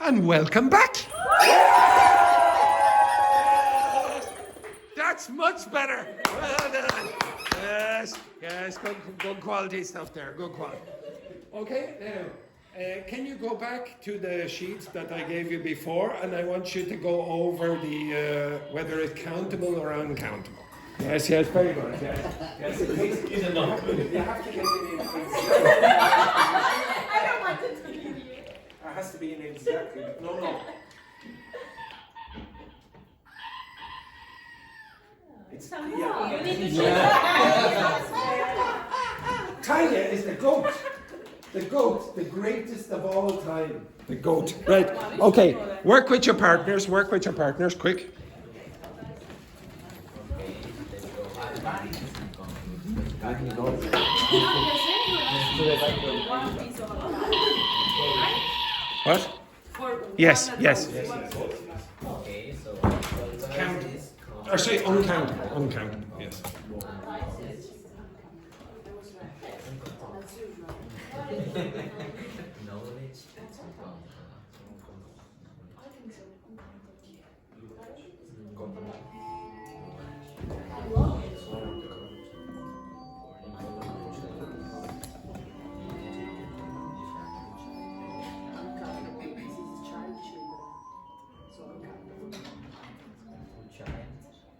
And welcome back. That's much better. Well done. Yes, good quality stuff there. Good quality. Okay, now, can you go back to the sheets that I gave you before, and I want you to go over the whether it's countable or uncountable. Yes, very good. Yes, it is. You have to get it in. I don't want it to be you. It has to be in exactly. No. It's You need to Tanya is the goat. The goat, the greatest of all time. The goat. Right. Okay. Work with your partners. Quick. What? Yes. Okay, so Count. Or say uncountable. Yes. knowledge and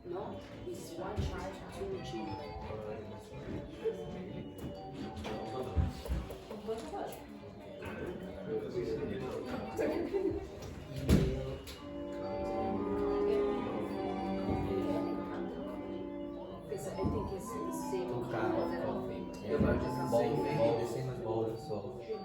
No, it's one child, two children. Because I think it's the same two cup of coffee. Yeah, but just bowl, the same as bowl, so we should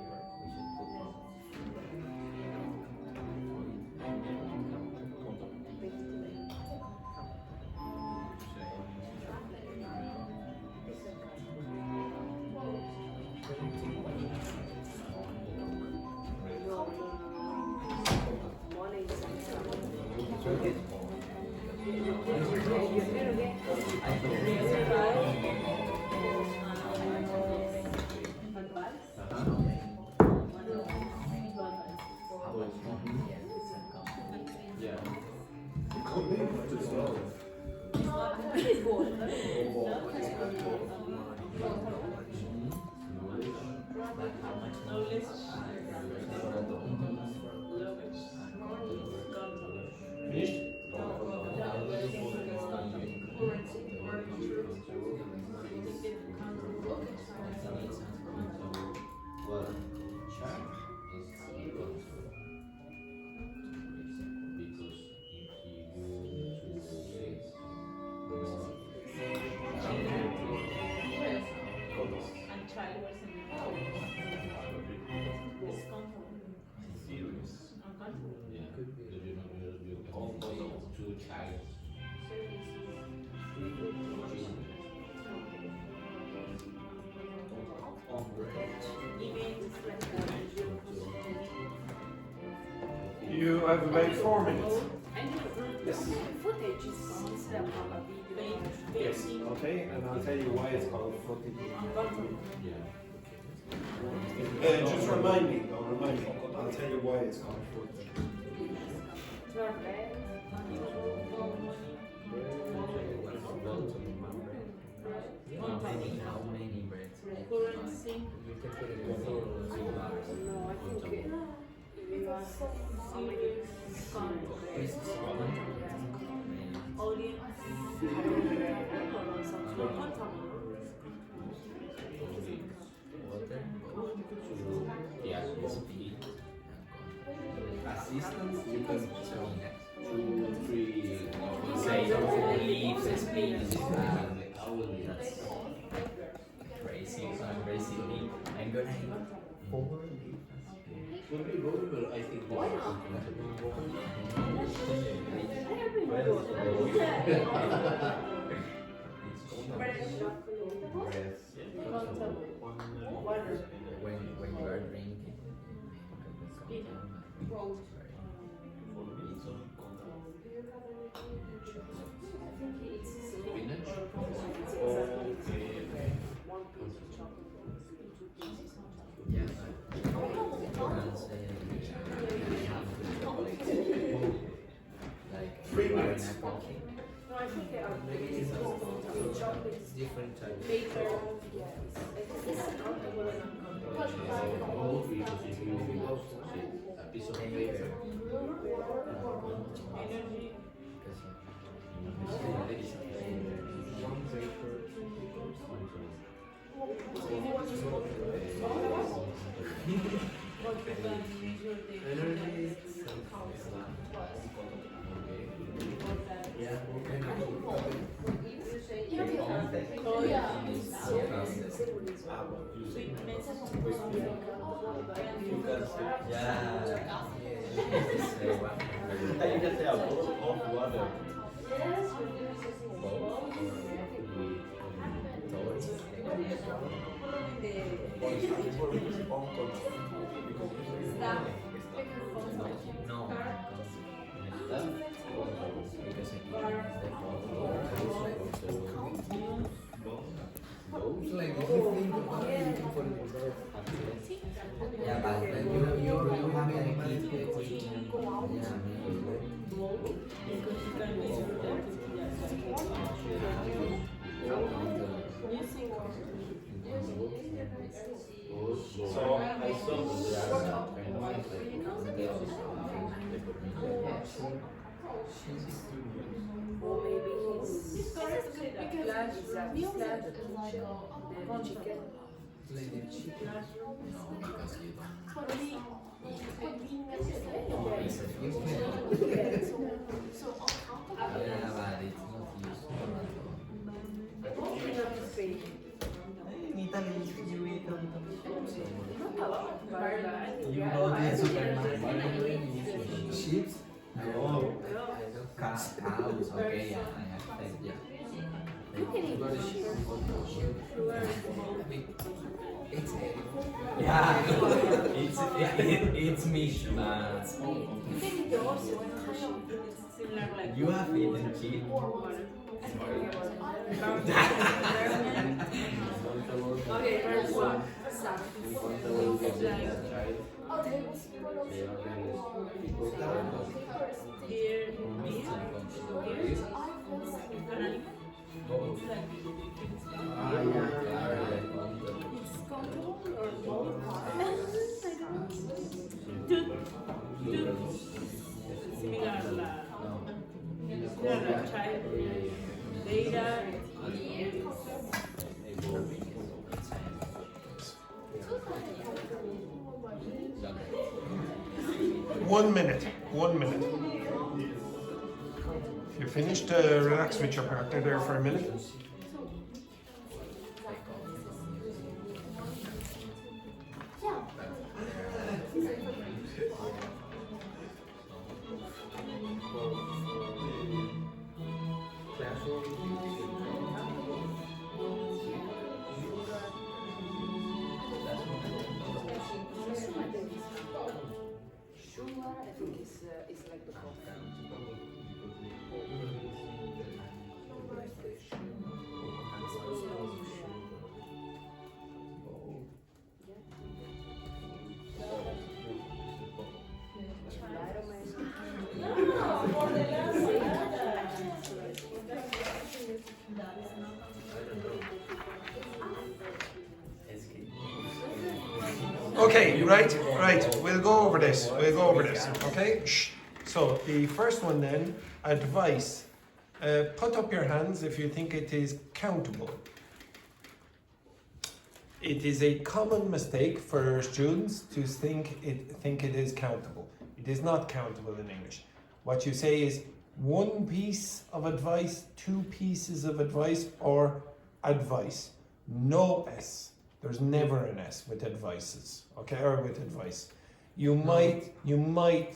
You have about 4 minutes. Yes. Footage is considered from a video. Yes. Okay, and I'll tell you why it's called footage. Just remind me. I'll tell you why it's called footage. how many breads? Currency. You can put it in the No, I think you are how many audience. Assistance, you can 2, 3, say leaves and spins. That's crazy. So I'm basically I'm gonna have 4 leaves. Would be voted, I think. Why not? When you are drinking. Yeah. che Different types. paper, yes. It's countable and uncountable. A piece of paper. You can tell of water. No. It's like if you think about it, you can put it in both. Yeah, but you have like So I saw Or maybe he's flat, the chicken. in Italy you eat Not a lot, but you go to the supermarket. sheep. No. Cows, okay, yeah, I have yeah. you can eat It's Yeah, it's meat, but you can eat the horse you have eaten sheep. Okay, first one. Here, similar alla child data. 1 minute. 1 minute. If you're finished, relax with your partner there for a minute. I think it's like the coffee. Okay, right. We'll go over this. Okay? Shh. So the first one then, advice. Put up your hands if you think it is countable. It is a common mistake for students to think it is countable. It is not countable in English. What you say is one piece of advice, two pieces of advice, or advice. No S. There's never an S with advices, okay, or with advice. You might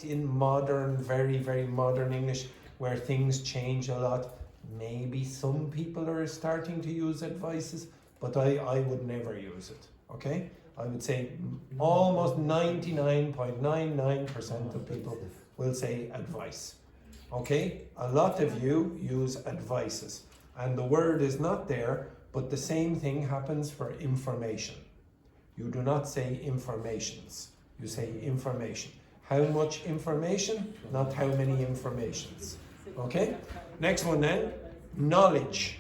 in modern, very, very modern English, where things change a lot, maybe some people are starting to use advices, but I would never use it, okay? I would say almost 99.99% of people will say advice, okay? A lot of you use advices, and the word is not there, but the same thing happens for information. You do not say informations, you say information. How much information? Not how many informations. Okay? Next one then. knowledge.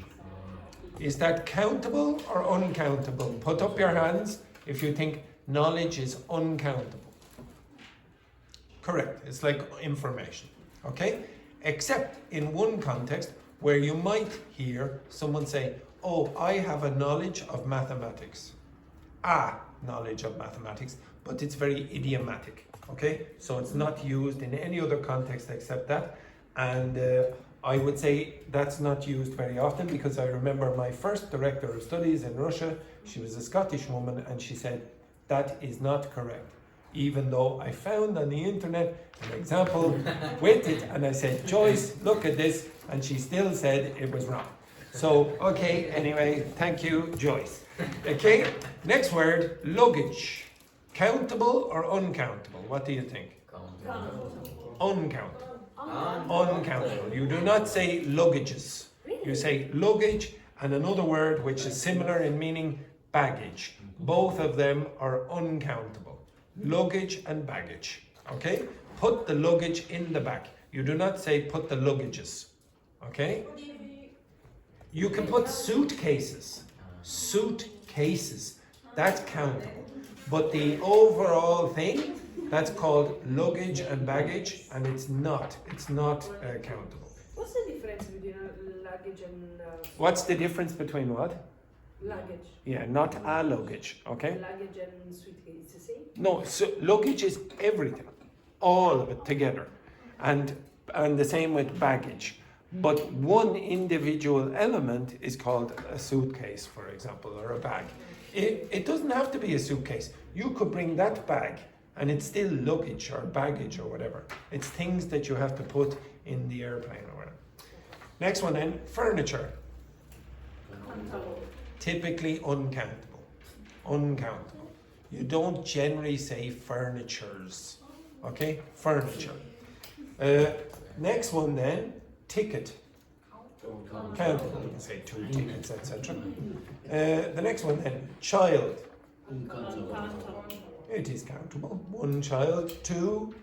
Is that countable or uncountable? Put up your hands if you think knowledge is uncountable. Correct, it's like information, okay? Except in one context where you might hear someone say, oh, I have a knowledge of mathematics. A knowledge of mathematics, but it's very idiomatic, okay? So it's not used in any other context except that. And I would say that's not used very often, because I remember my first director of studies in Russia, she was a Scottish woman, and she said, that is not correct. Even though I found on the internet an example with it, and I said, Joyce, look at this, and she still said it was wrong. So, okay, anyway, thank you, Joyce. Okay, next word, luggage. Countable or uncountable? What do you think? Uncountable. Uncountable. You do not say luggages. You say luggage, and another word which is similar in meaning, baggage. Both of them are uncountable. Luggage and baggage. Okay? Put the luggage in the back. You do not say put the luggages. Okay? You can put suitcases. Suitcases. That's countable. But the overall thing, that's called luggage and baggage, and it's not countable. What's the difference between luggage and What's the difference between what? luggage? Yeah, not a luggage, okay? Luggage and suitcase, the same? No, so luggage is everything, all of it together, and the same with baggage. But one individual element is called a suitcase, for example, or a bag. It doesn't have to be a suitcase. You could bring that bag, and it's still luggage or baggage or whatever. It's things that you have to put in the airplane or whatever. Next one then, furniture. Typically uncountable. Uncountable. You don't generally say furnitures. Okay? Furniture. Next one then, ticket. Countable. You can say 2 tickets, etc. The next one then, child. It is countable. 1 child, 2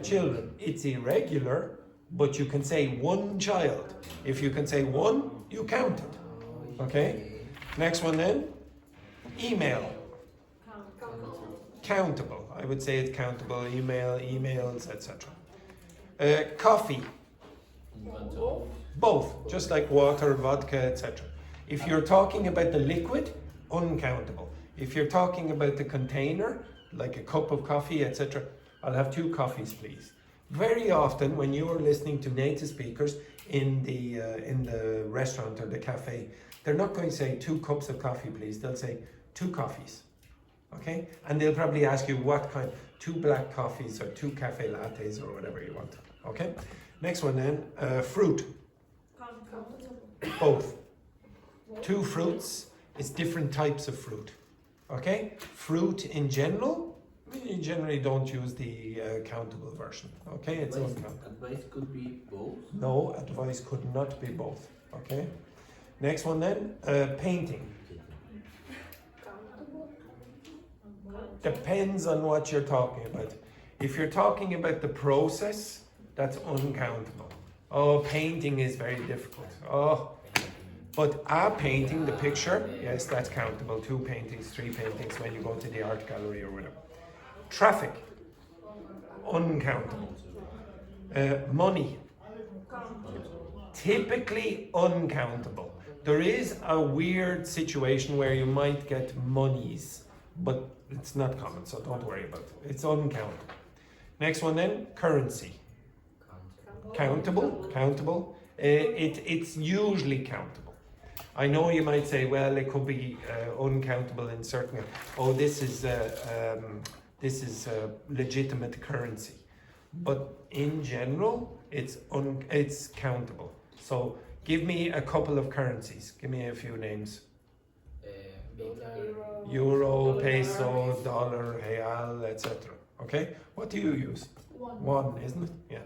children. It's irregular, but you can say 1 child. If you can say 1, you count it. Okay? Next one then, email. Countable. I would say it's countable. Emails, etc. Coffee. Both, just like water, vodka, etc. If you're talking about the liquid, uncountable. If you're talking about the container, like a cup of coffee, etc., I'll have 2 coffees, please. Very often, when you are listening to native speakers in the restaurant or the cafe, they're not going to say 2 cups of coffee, please. They'll say 2 coffees. Okay? And they'll probably ask you what kind, 2 black coffees or 2 cafe lattes or whatever you want. Okay? Next one then, fruit. Both. 2 fruits is different types of fruit. Okay? Fruit in general, you generally don't use the countable version. Okay? It's uncountable. Advice could be both? No, advice could not be both. Okay? Next one then, painting. Depends on what you're talking about. If you're talking about the process, that's uncountable. Oh, painting is very difficult. Oh, but a painting, the picture, yes, that's countable. 2 paintings, 3 paintings when you go to the art gallery or whatever. Traffic, uncountable. Money, typically uncountable. There is a weird situation where you might get monies, but it's not common, so don't worry about it. It's uncountable. Next one then, currency. Countable. It's usually countable. I know you might say, well, it could be uncountable in certain. Oh, this is legitimate currency, but in general, it's countable. So give me a couple of currencies. Give me a few names. Euro, peso, dollar, real, etc. Okay, what do you use? One, isn't it? Yeah.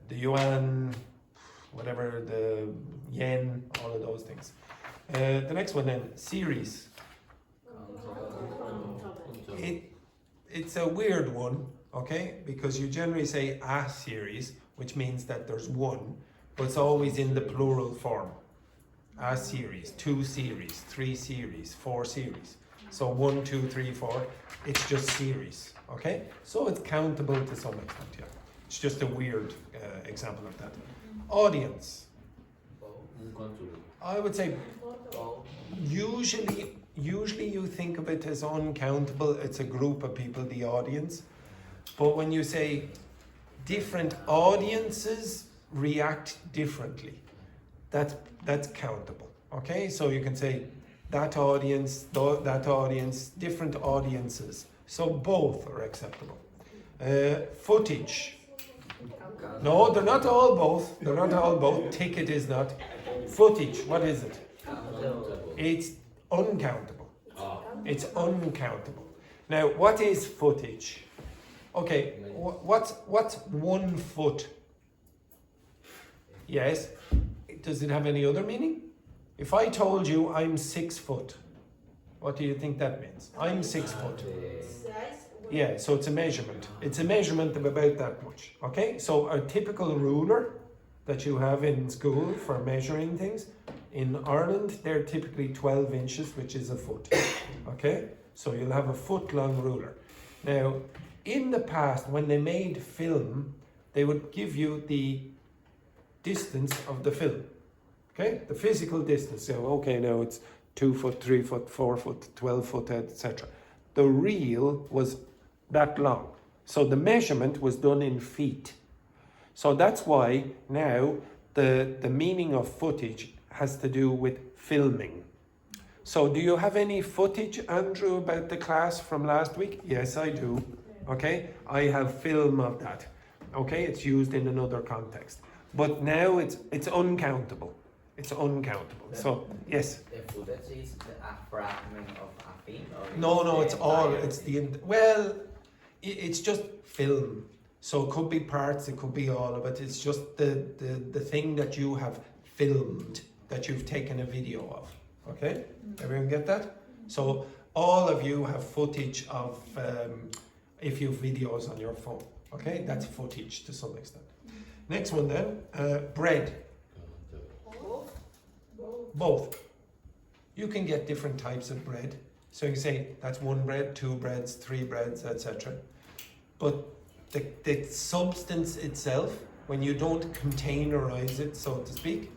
The yuan, whatever, the yen, all of those things. The next one then, series. It's a weird one, okay? Because you generally say a series, which means that there's one, but it's always in the plural form. A series, 2 series, 3 series, 4 series. So 1, 2, 3, 4, it's just series, okay? So it's countable to some extent, yeah. It's just a weird example of that. Audience. Uncountable. I would say Bold. usually you think of it as uncountable. It's a group of people, the audience. But when you say different audiences react differently, that's countable. Okay, so you can say that audience, that audience, different audiences. So both are acceptable. Footage. No, they're not all both. They're not all both. Ticket is not. Footage, what is it? Uncountable. It's uncountable. It's uncountable. Now, what is footage? Okay, what's 1 foot? Yes. Does it have any other meaning? If I told you I'm 6 foot, what do you think that means? I'm 6 foot. Yeah, so it's a measurement. It's a measurement of about that much. Okay, so a typical ruler that you have in school for measuring things, in Ireland, they're typically 12 inches, which is a foot. Okay, so you'll have a foot-long ruler. Now, in the past, when they made film, they would give you the distance of the film. Okay, the physical distance. So, okay, now it's 2 foot, 3 foot, 4 foot, 12 foot, etc. The reel was that long. So the measurement was done in feet. So that's why now the meaning of footage has to do with filming. So do you have any footage, Andrew, about the class from last week? Yes, I do. Okay, I have film of that. Okay, it's used in another context. But now it's uncountable. It's uncountable. So, yes? The footage is a fragment of a film? Or No, the it's all, entire it's thing? it's just film. So it could be parts, it could be all of it. It's just the thing that you have filmed, that you've taken a video of. Okay? Everyone get that? So all of you have footage of, if you have videos on your phone. Okay? That's footage to some extent. Next one then, bread. Both. You can get different types of bread. So you can say that's 1 bread, 2 breads, 3 breads, etc. But the substance itself, when you don't containerize it, so to speak,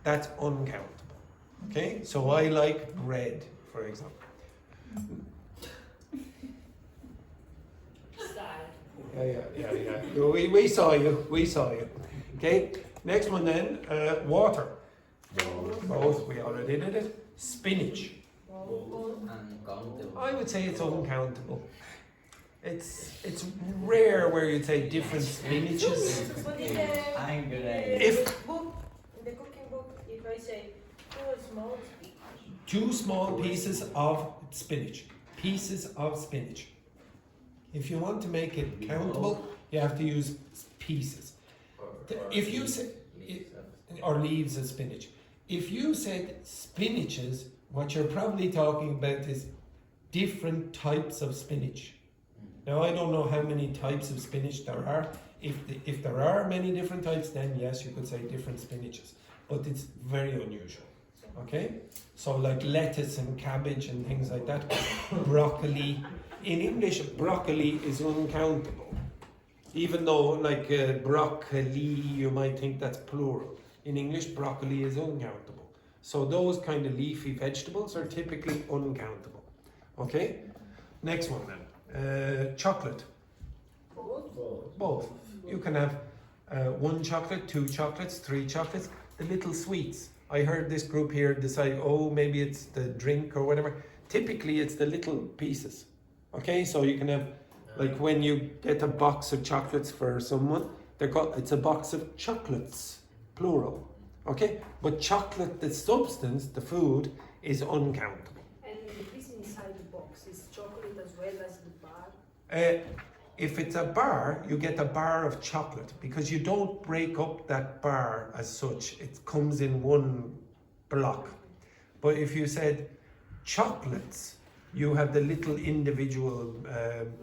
that's uncountable. Okay? So I like bread, for example. Yeah. We saw you. Okay? Next one then, water. Both, we already did it. Spinach. Uncountable. I would say it's uncountable. It's rare where you'd say different spinaches. But in the, I'm good at in it. the If- book, in the cooking book, if I say 2 small speech, 2 small pieces of spinach. Pieces of spinach. If you want to make it countable, you have to use pieces. If you say, or leaves of spinach. If you said spinaches, what you're probably talking about is different types of spinach. Now, I don't know how many types of spinach there are. If there are many different types, then yes, you could say different spinaches. But it's very unusual. Okay? So like lettuce and cabbage and things like that. Broccoli. In English, broccoli is uncountable. Even though like broccoli, you might think that's plural. In English, broccoli is uncountable. So those kind of leafy vegetables are typically uncountable. Okay? Next one then. Chocolate. Both. You can have 1 chocolate, 2 chocolates, 3 chocolates. The little sweets. I heard this group here decide, oh, maybe it's the drink or whatever. Typically, it's the little pieces. Okay, so you can have, like when you get a box of chocolates for someone, it's a box of chocolates, plural. Okay, but chocolate, the substance, the food, is uncountable. and the piece inside the box is chocolate as well as the bar. If it's a bar, you get a bar of chocolate because you don't break up that bar as such. It comes in one block. But if you said chocolates, You have the little individual,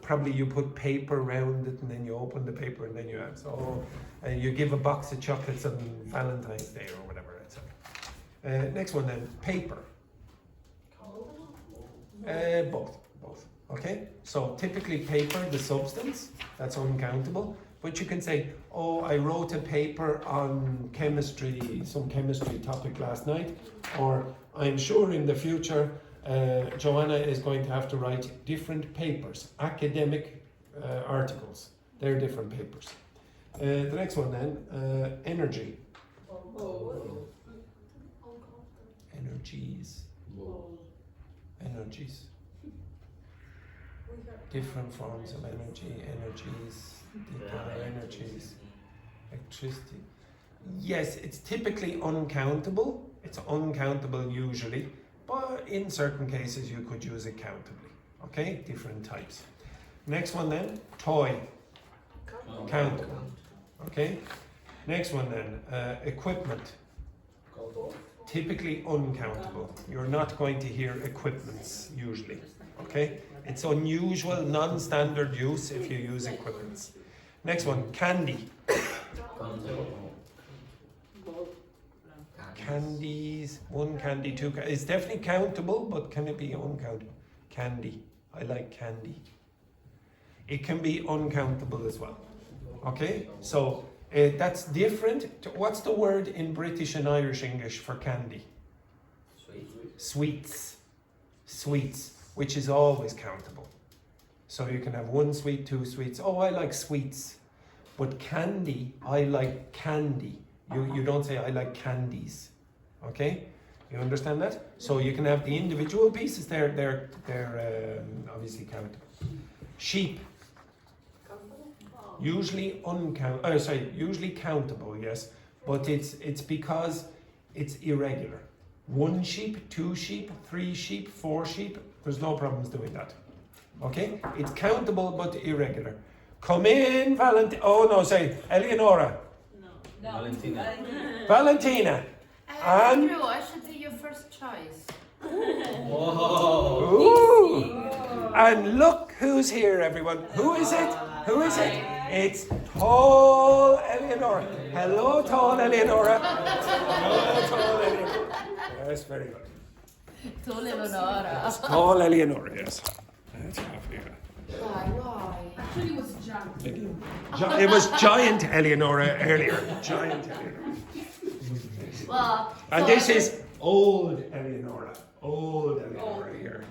probably you put paper around it and then you open the paper and then you have, so you give a box of chocolates on Valentine's Day or whatever, etc. Next one then, paper. Both. Okay, so typically paper, the substance, that's uncountable. But you can say, oh, I wrote a paper on chemistry, some chemistry topic last night, or I'm sure in the future Joanna is going to have to write different papers, academic articles. They're different papers. The next one then, energy. Energies. Energies. Different forms of energy, energies, deeper energies, electricity. Yes, it's typically uncountable. It's uncountable usually, but in certain cases you could use it countably. Okay, different types. Next one then, toy. Countable. Okay. Next one then, equipment. Typically uncountable. You're not going to hear equipments usually. Okay. It's unusual, non-standard use if you use equipments. Next one, candy. Candies, one candy, two candy. It's definitely countable, but can it be uncountable? Candy. I like candy. It can be uncountable as well. Okay, so that's different. What's the word in British and Irish English for candy? Sweets. Sweets. Which is always countable. So you can have one sweet, two sweets. Oh, I like sweets. But candy, I like candy. You don't say I like candies. Okay? You understand that? So you can have the individual pieces. They're obviously countable. Sheep. Usually usually countable, yes. But it's because it's irregular. One sheep, two sheep, three sheep, four sheep. There's no problems doing that. Okay? It's countable but irregular. Come in, Valentina. Oh no, say Eleonora. No. Valentina. Valentina. And Andrew, I should be your first choice. Whoa. ooh. And look who's here, everyone. Who is it? Who is it? It's tall Eleonora. Hello, tall Eleonora. Hello, tall Eleonora. Yes, very good. Tall Eleonora. Tall Eleonora, yes. That's lovely. Why? Actually, it was junk. It was giant Eleonora earlier. Giant Eleonora. Well, And so this is old Eleonora. Old Eleonora here.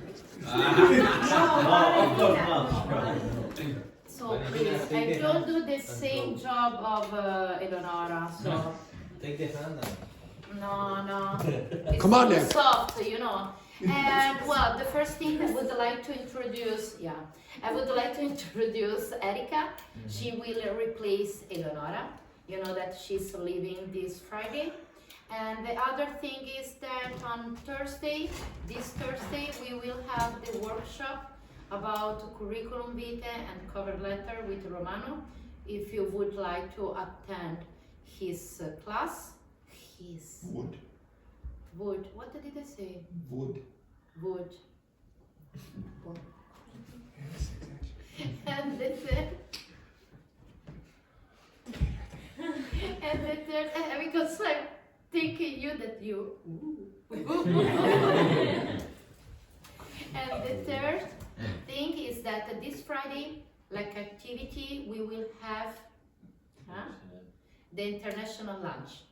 So please, I don't do the same job of Eleonora, so Take the hand now. no. It's Come on too then. soft, you know. And well, the first thing I would like to introduce, Erika. She will replace Eleonora. You know that she's leaving this Friday. And the other thing is that on this Thursday, we will have the workshop about curriculum vitae and cover letter with Romano. If you would like to attend his class, Wood. what did I say? Wood. Would. Yes, exactly. And the third, because I'm thinking you. And the third thing is that this Friday, like activity, we will have the international lunch.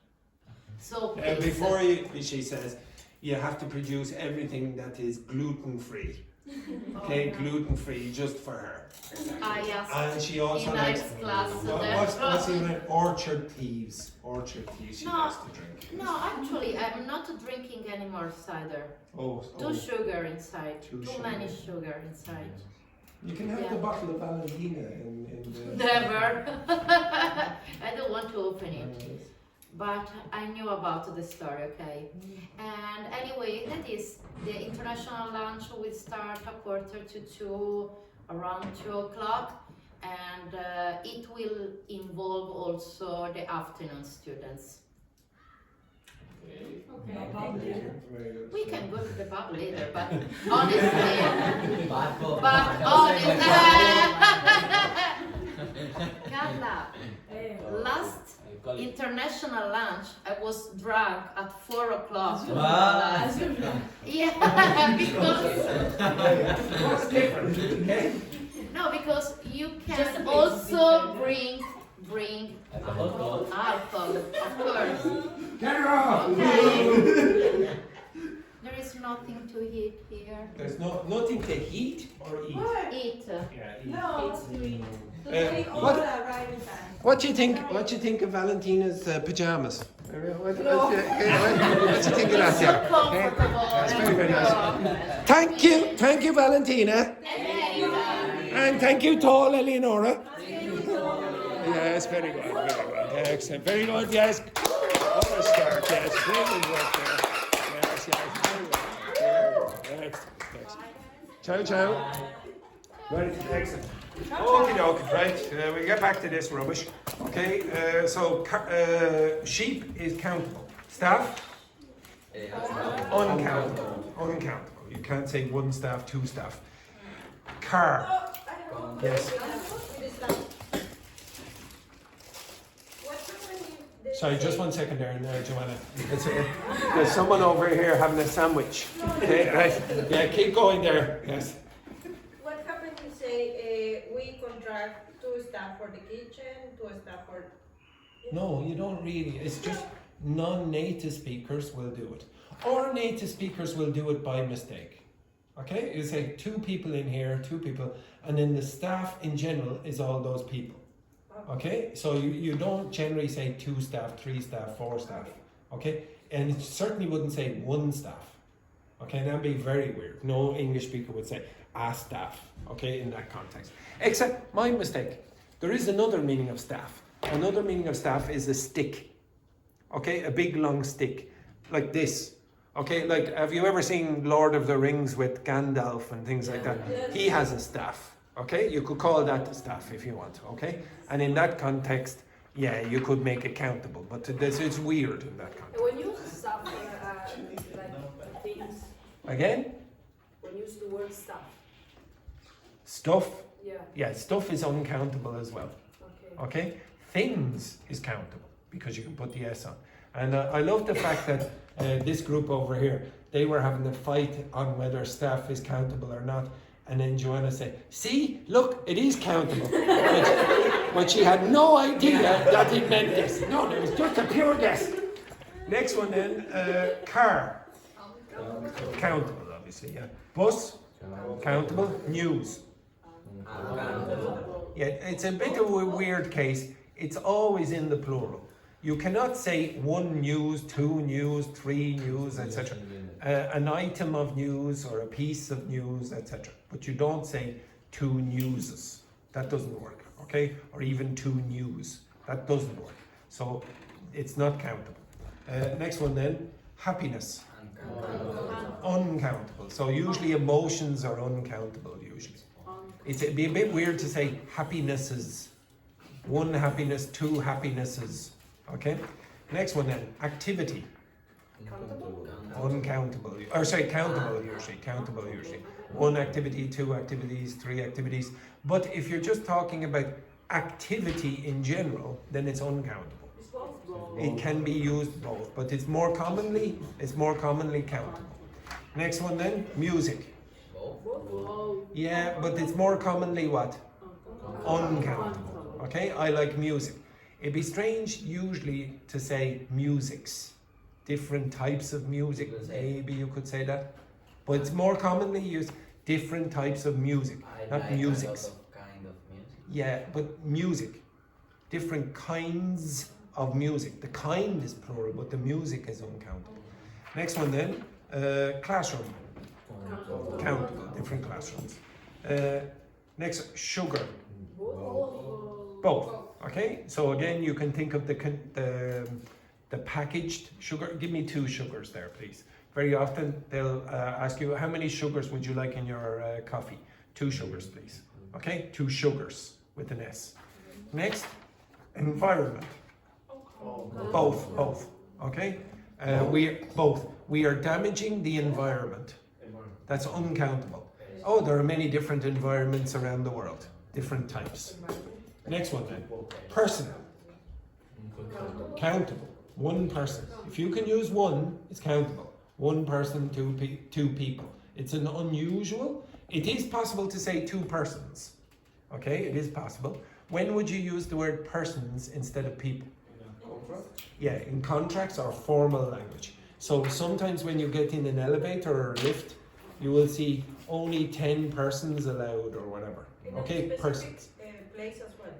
So please, Before she says, you have to produce everything that is gluten-free. Okay, gluten-free just for her. yes. And she also In likes Ives class, what's in it? Orchard teas. Orchard teas she No. likes to drink. No, actually, I'm not drinking anymore cider. Oh, Sugar inside. Too Too sugar. many sugar inside. you can have Yeah. the bottle of Valentina in the... Never. I don't want to open it. But I knew about the story, okay? And anyway, that is the international lunch will start 1:45, around 2:00, and it will involve also the afternoon students. We can go to the pub later, but honestly, Barco. but honestly, Carla, last international lunch, I was drunk at 4 o'clock. Wow. Yeah, because What's different? Okay. no, because you Just a can bit, also bring Alcohol. alcohol, of course. Get her off! Okay. There is nothing to eat here. There's nothing to heat or eat. Eat. Yeah, eat. No, What do you think? What do you think of Valentina's pajamas? What do you think of that? So Yeah. comfortable. That's and very, very nice. warm. Thank you, Valentina, and thank you, tall Eleonora. Yes, very good, very good, excellent, very good. Yes, what a start. Yes, brilliant work there. Yes, very well. Excellent. Ciao, ciao. Right, excellent. Okay, okay, right. We'll get back to this rubbish. Okay, sheep is countable. Staff? Uncountable. Uncountable. You can't say one staff, two staff. Car. Yes. Sorry, just 1 second there, Joanna. There's someone over here having a sandwich. Okay, right. Yeah, keep going there. Yes. What happens if say we contract 2 staff for the kitchen, 2 staff for... No, you don't really. It's just non-native speakers will do it. Or native speakers will do it by mistake. Okay? You say 2 people in here, 2 people, and then the staff in general is all those people. Okay? So you don't generally say 2 staff, 3 staff, 4 staff. Okay? And it certainly wouldn't say 1 staff. Okay? That'd be very weird. No English speaker would say a staff. Okay? In that context. Except, my mistake. There is another meaning of staff. Another meaning of staff is a stick. Okay? A big long stick. Like this. Okay? Like, have you ever seen Lord of the Rings with Gandalf and things like that? He has a staff. Okay? You could call that the staff if you want. Okay? And in that context, yeah, you could make it countable. But this is weird in that context. When you use stuff, like things, Again? when you use the word stuff, Stuff. yeah, Yeah, stuff is uncountable as well. okay. Okay? Things is countable because you can put the S on. And I love the fact that this group over here, they were having a fight on whether staff is countable or not. And then Joanna said, see, look, it is countable. But she had no idea that it meant this. No, it was just a pure guess. Next one then, car. Countable, obviously, yeah. Bus, countable. News. Yeah, it's a bit of a weird case. It's always in the plural. You cannot say 1 news, 2 news, 3 news, etc. An item of news or a piece of news, etc. But you don't say 2 newses. That doesn't work, okay? Or even 2 news. That doesn't work. So it's not countable. Next one then, happiness. Uncountable. So usually emotions are uncountable usually. It'd be a bit weird to say happinesses. 1 happiness, 2 happinesses. Okay? Next one then, activity. Uncountable. Or sorry, countable usually. Countable usually. 1 activity, 2 activities, 3 activities. But if you're just talking about activity in general, then it's uncountable. It can be used both, but it's more commonly countable. Next one then, music. Yeah, but it's more commonly what? Uncountable. Okay, I like music. It'd be strange usually to say musics. Different types of music, maybe you could say that. But it's more commonly used different types of music, not musics. Kind of music. Yeah, but music. Different kinds of music. The kind is plural, but the music is uncountable. Next one then, classroom. Countable, different classrooms. Next, sugar. Both. Okay, so again, you can think of the packaged sugar. Give me 2 sugars there, please. Very often they'll ask you, how many sugars would you like in your coffee? 2 sugars, please. Okay, 2 sugars with an S. Next, environment. Both. Okay. We are damaging the environment. That's uncountable. Oh, there are many different environments around the world, different types. Next one then. Personal. Countable. One person. If you can use one, it's countable. One person, two people. It's an unusual. It is possible to say two persons. Okay, it is possible. When would you use the word persons instead of people? Yeah, in contracts or formal language. So sometimes when you get in an elevator or a lift, you will see only 10 persons allowed or whatever. Okay, persons. Place as well,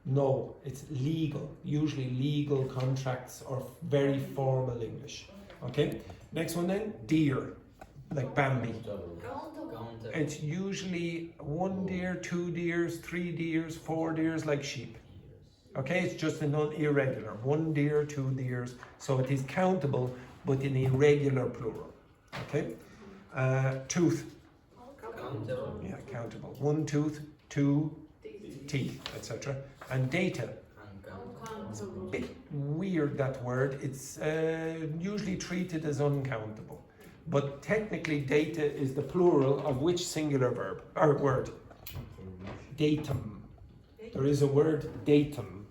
no? No, it's legal. Usually legal contracts or very formal English. Okay, next one then, deer, like Bambi. It's usually 1 deer, 2 deers, 3 deers, 4 deers, like sheep. Okay, it's just an irregular. 1 deer, 2 deers. So it is countable, but in irregular plural. Okay, tooth. Countable. Yeah, countable. 1 tooth, 2 teeth, etc. And data. Uncountable. Bit weird, that word. It's usually treated as uncountable. But technically data is the plural of which singular verb or word? Datum. There is a word datum.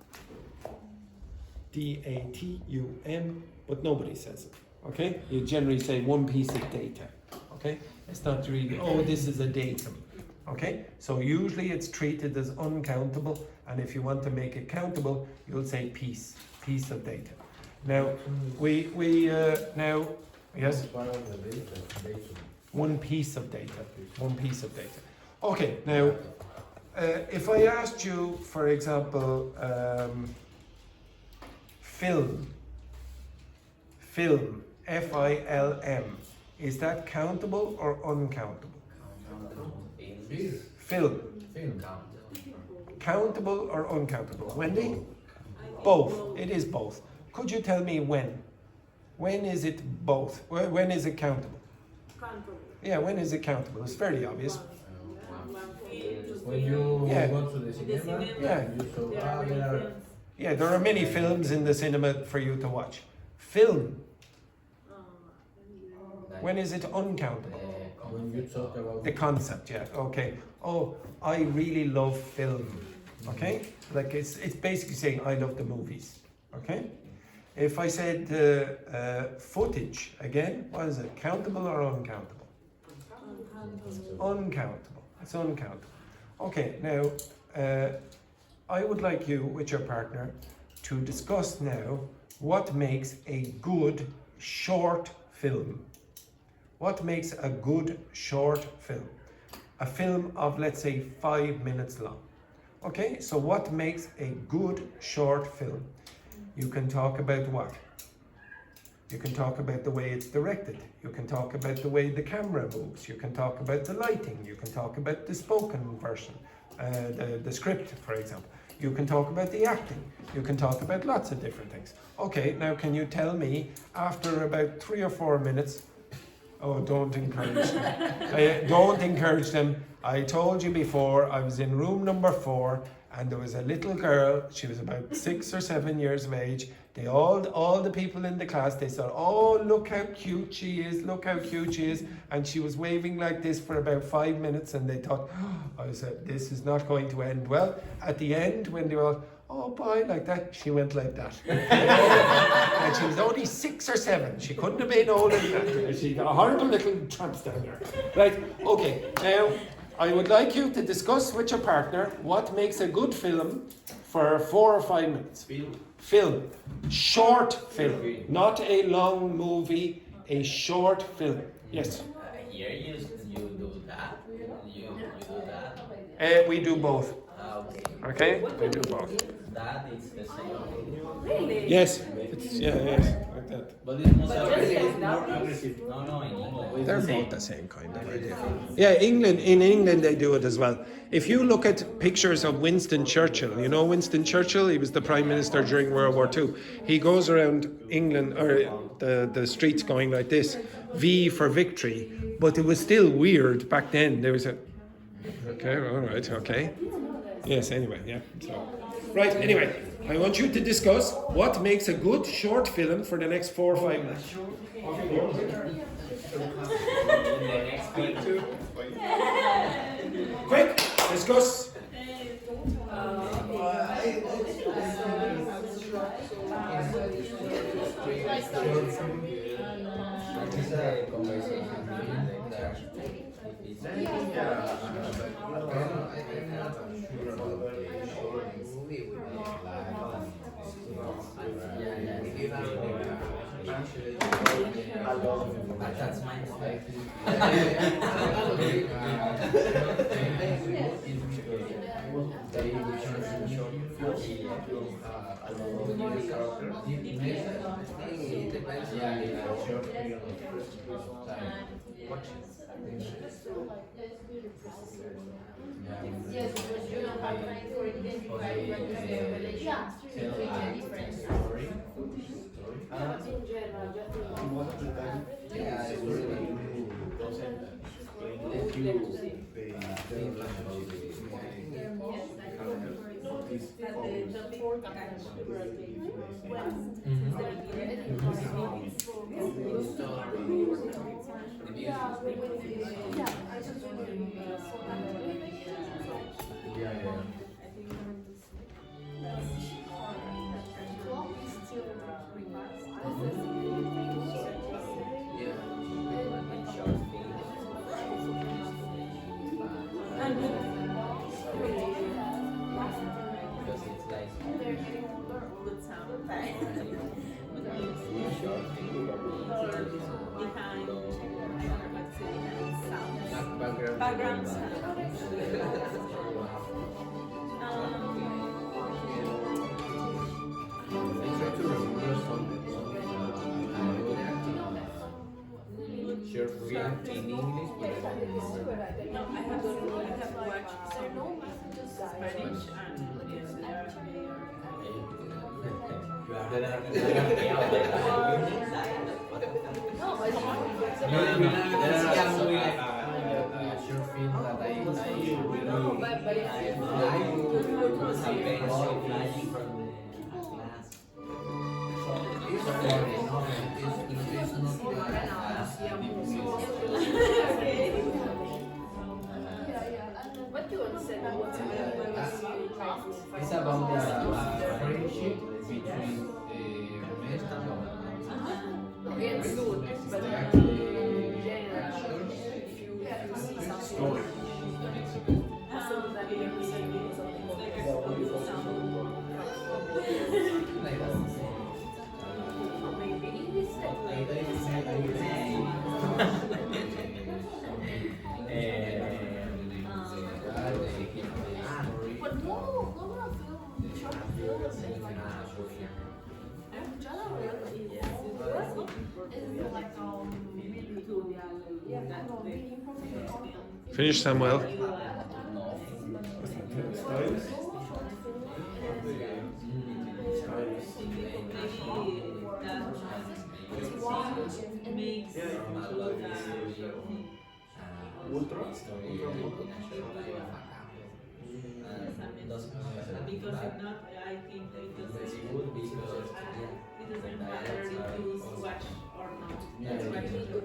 D-A-T-U-M, but nobody says it. Okay? You generally say one piece of data. Okay? It's not really, oh, this is a datum. Okay? So usually it's treated as uncountable, and if you want to make it countable, you'll say piece of data. Now, yes? One piece of data. One piece of data. Okay, now, if I asked you, for example, film, F-I-L-M, is that countable or uncountable? Film. Countable or uncountable? Wendy? Both. It is both. Could you tell me when? When is it both? When is it countable? Countable. Yeah, when is it countable? It's fairly obvious. When you Yeah. go to the cinema, Yeah. you saw there are Yeah, there are many films in the cinema for you to watch. Film. When is it uncountable? when you talk about The concept, yeah. Okay. Oh, I really love film. Okay? Like it's basically saying I love the movies. Okay? If I said footage, again, what is it? Countable or uncountable? Uncountable. It's uncountable. Okay, now I would like you with your partner to discuss now what makes a good short film. What makes a good short film? A film of, let's say, 5 minutes long. Okay, so what makes a good short film? You can talk about what? You can talk about the way it's directed. You can talk about the way the camera moves. You can talk about the lighting. You can talk about the spoken version, the script, for example. You can talk about the acting. You can talk about lots of different things. Okay, now can you tell me, after about 3 or 4 minutes, oh, don't encourage them. Don't encourage them. I told you before, I was in room number 4, and there was a little girl. She was about 6 or 7 years of age. They all the people in the class, they said, oh, look how cute she is, look how cute she is. And she was waving like this for about 5 minutes, and they thought, oh, I said, this is not going to end well. At the end, when they were, oh, bye, like that, she went like that. And she was only 6 or 7. She couldn't have been older than that. She got a horrible little tramp down there. Right, okay, now, I would like you to discuss with your partner what makes a good film for 4 or 5 minutes. Film. Short film. Not a long movie, a short film. Yes? Here you do that. You do that. We do both. Okay. Okay? We do both. That is the same. Really? Yes. Yes. Like that. But it's not Just more aggressive. No, in English. They're both the same kind of idea. Yeah, in England they do it as well. If you look at pictures of Winston Churchill, you know Winston Churchill, he was the Prime Minister during World War II. He goes around England, or the streets going like this, V for victory, but it was still weird back then. There was a, okay, all right, okay. Yes, anyway, yeah. So, right, anyway, I want you to discuss what makes a good short film for the next 4 or 5 minutes. Quick, discuss. It's a conversation between the I'm not sure about the short movie with the live. If you have that's my Yes, because you don't have time to identify what is the relation between the different story. Background sound. Short film in English, but I don't remember. No, I have watched Spanish and yes, Short film that I What do you want to say? It's about the friendship between men and women. It's good, but Story. Finish, Samuel. because if not, I think it doesn't matter if you watch or not.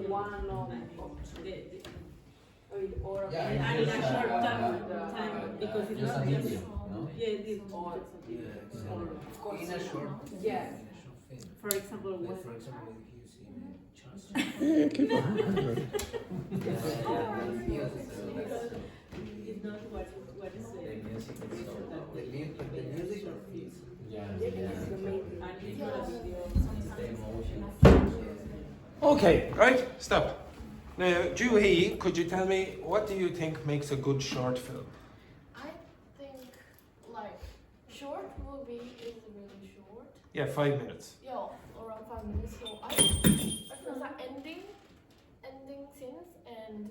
one of or And in a short time, because it's Just a not just, video, no? yeah, it's of course. In a short Yeah. for example, when for example, if you see it's not what is it. the music or fees. And it's not a video. Okay, right, stop. Now, Juhi, could you tell me what do you think makes a good short film? I think like short movie is really short. Yeah, 5 minutes. Yeah, around 5 minutes. So I feel that ending scenes and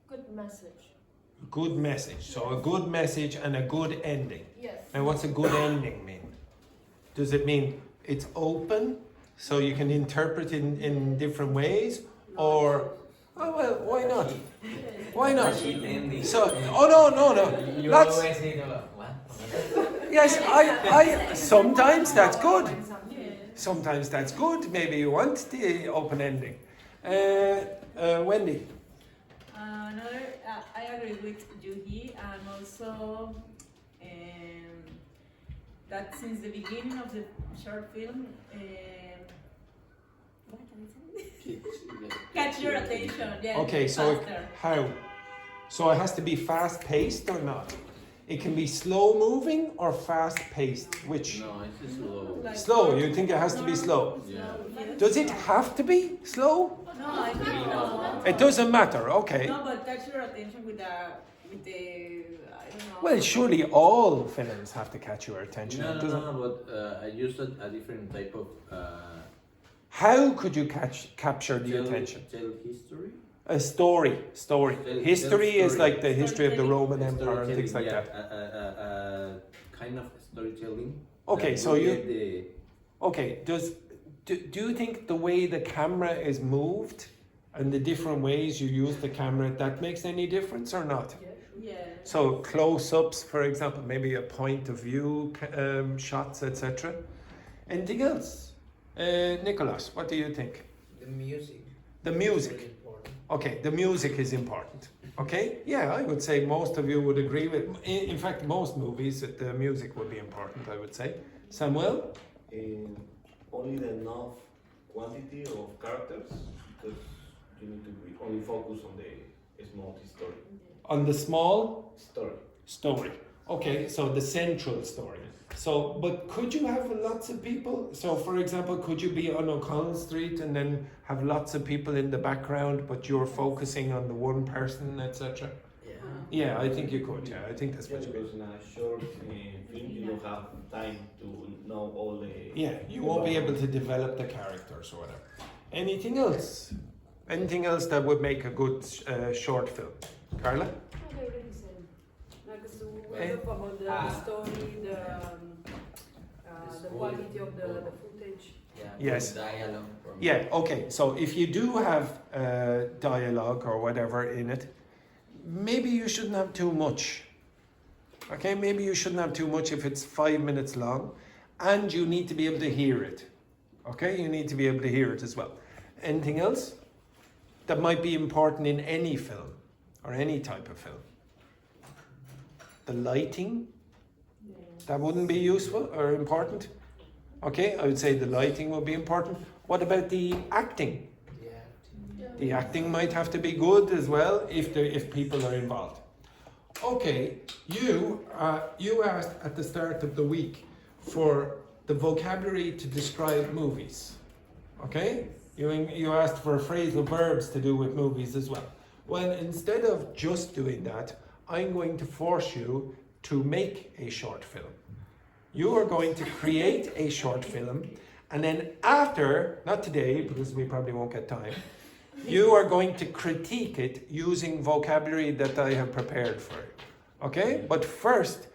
good message. Good message. So a good message and a good ending. Yes. Now, what's a good ending mean? Does it mean it's open so you can interpret it in different ways? Or, oh well, why not? Why not? So, oh no. You Lots, always say, what? Yes, I sometimes that's good. Sometimes that's good. Maybe you want the open ending. Wendy. I agree with Yuhi, and also that since the beginning of the short film, what can I say? Catch your attention. Yeah. Okay, so faster. how? So it has to be fast paced or not? It can be slow moving or fast paced. Which? No, it's slow. Like Slow. You think it has to be slow? Yeah. Does it have to be slow? No, I think no. It doesn't matter. Okay. No, but catch your attention with the I don't know. Well, surely all films have to catch your attention. No, It no, doesn't. no, but I used a different type of How could you capture the tell attention? history. A story. Tell History is story. like the history of the Roman Empire and things like Storytelling, that. kind of storytelling. Okay, that so will you- get the- Okay, do you think the way the camera is moved and the different ways you use the camera, that makes any difference or not? Yeah. So close-ups, for example, maybe a point of view shots, etc. Anything else? Nicholas, what do you think? The music. The is music. very important. Okay, the music is important. Okay, yeah, I would say most of you would agree with. In fact, most movies, the music would be important. I would say. Samuel. Only the enough quantity of characters, because you need to only focus on the small story. On the small Story. Okay, so the central story. So, but could you have lots of people? So, for example, could you be on O'Connell Street and then have lots of people in the background, but you're focusing on the one person, etc.? Yeah. Yeah, I think you could. Yeah, I think that's Yeah, what you because in a short film, you don't have time to know all the. Yeah, you won't be able to develop the characters or whatever. Anything else? Anything else that would make a good short film? Carla? They already said. Like, so we Eh? talk about the story, the quality of the footage. Yeah. Yes. Dialogue. Yeah, okay. So if you do have dialogue or whatever in it, maybe you shouldn't have too much. Okay, maybe you shouldn't have too much if it's 5 minutes long, and you need to be able to hear it. Okay, you need to be able to hear it as well. Anything else that might be important in any film or any type of film? The lighting, that wouldn't be useful or important. Okay, I would say the lighting would be important. What about the acting? Yeah. The acting might have to be good as well if people are involved. Okay, you asked at the start of the week for the vocabulary to describe movies. Okay, you asked for phrasal verbs to do with movies as well. Well, instead of just doing that, I'm going to force you to make a short film. You are going to create a short film, and then after, not today because we probably won't get time, you are going to critique it using vocabulary that I have prepared for it. Okay? But first,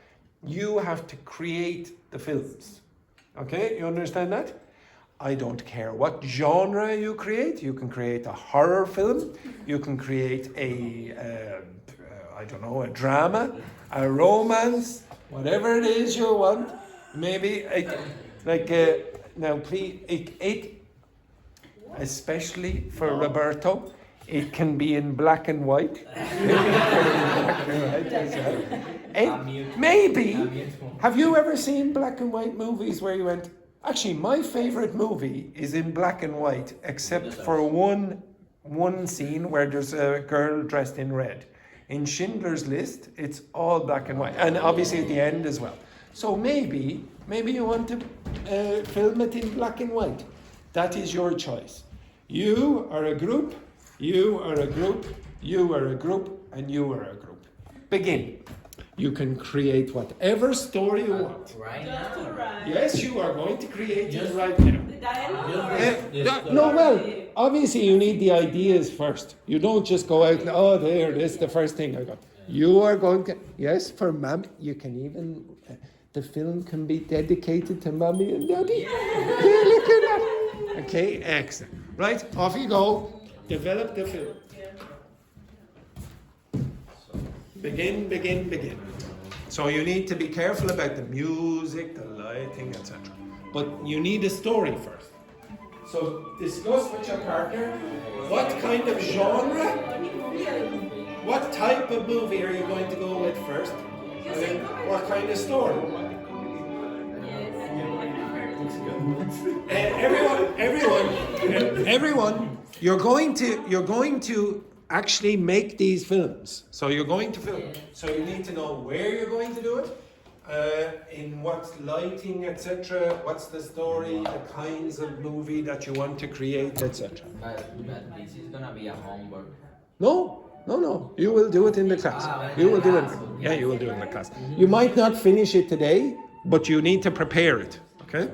you have to create the films. Okay? You understand that? I don't care what genre you create. You can create a horror film. You can create a, I don't know, a drama, a romance, whatever it is you want. Maybe, now please, especially for Roberto, it can be in black and white. Maybe, have you ever seen black and white movies where you went, actually my favorite movie is in black and white, except for one scene where there's a girl dressed in red. In Schindler's List, it's all black and white, and obviously at the end as well. So maybe you want to film it in black and white. That is your choice. You are a group, you are a group, you are a group, and you are a group. Begin. You can create whatever story you want. Right Just to now. write. Yes, you are going to create it right now. The dialogue. No, well, obviously you need the ideas first. You don't just go out and, oh, there, this is the first thing I got. You are going to, yes, for mom, you can even, the film can be dedicated to mommy and daddy. Yeah, look at that. Okay, excellent. Right, off you go. Develop the film. Begin. So you need to be careful about the music, the lighting, etc. But you need a story first. So discuss with your partner what kind of genre, what type of movie are you going to go with first? And then what kind of story? Everyone, you're going to actually make these films. So you're going to film. So you need to know where you're going to do it, in what lighting, etc. What's the story, the kinds of movie that you want to create, etc. But this is gonna be a homework. No. You will do it in the class. You will do it. Yeah, you will do it in the class. You might not finish it today, but you need to prepare it. Okay? Okay.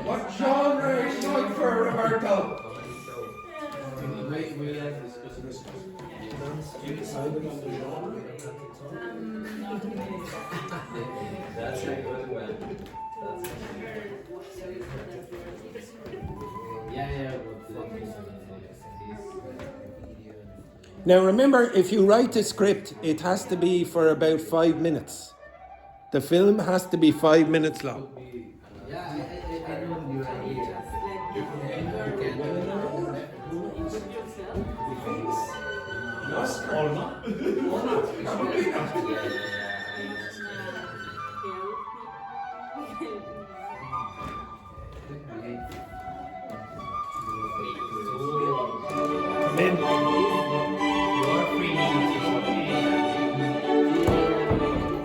What genre is good for Roberto? You decided on the genre? That's a good one. Yeah. Now remember, if you write a script, it has to be for about 5 minutes. The film has to be 5 minutes long. Yeah, I know your idea. You can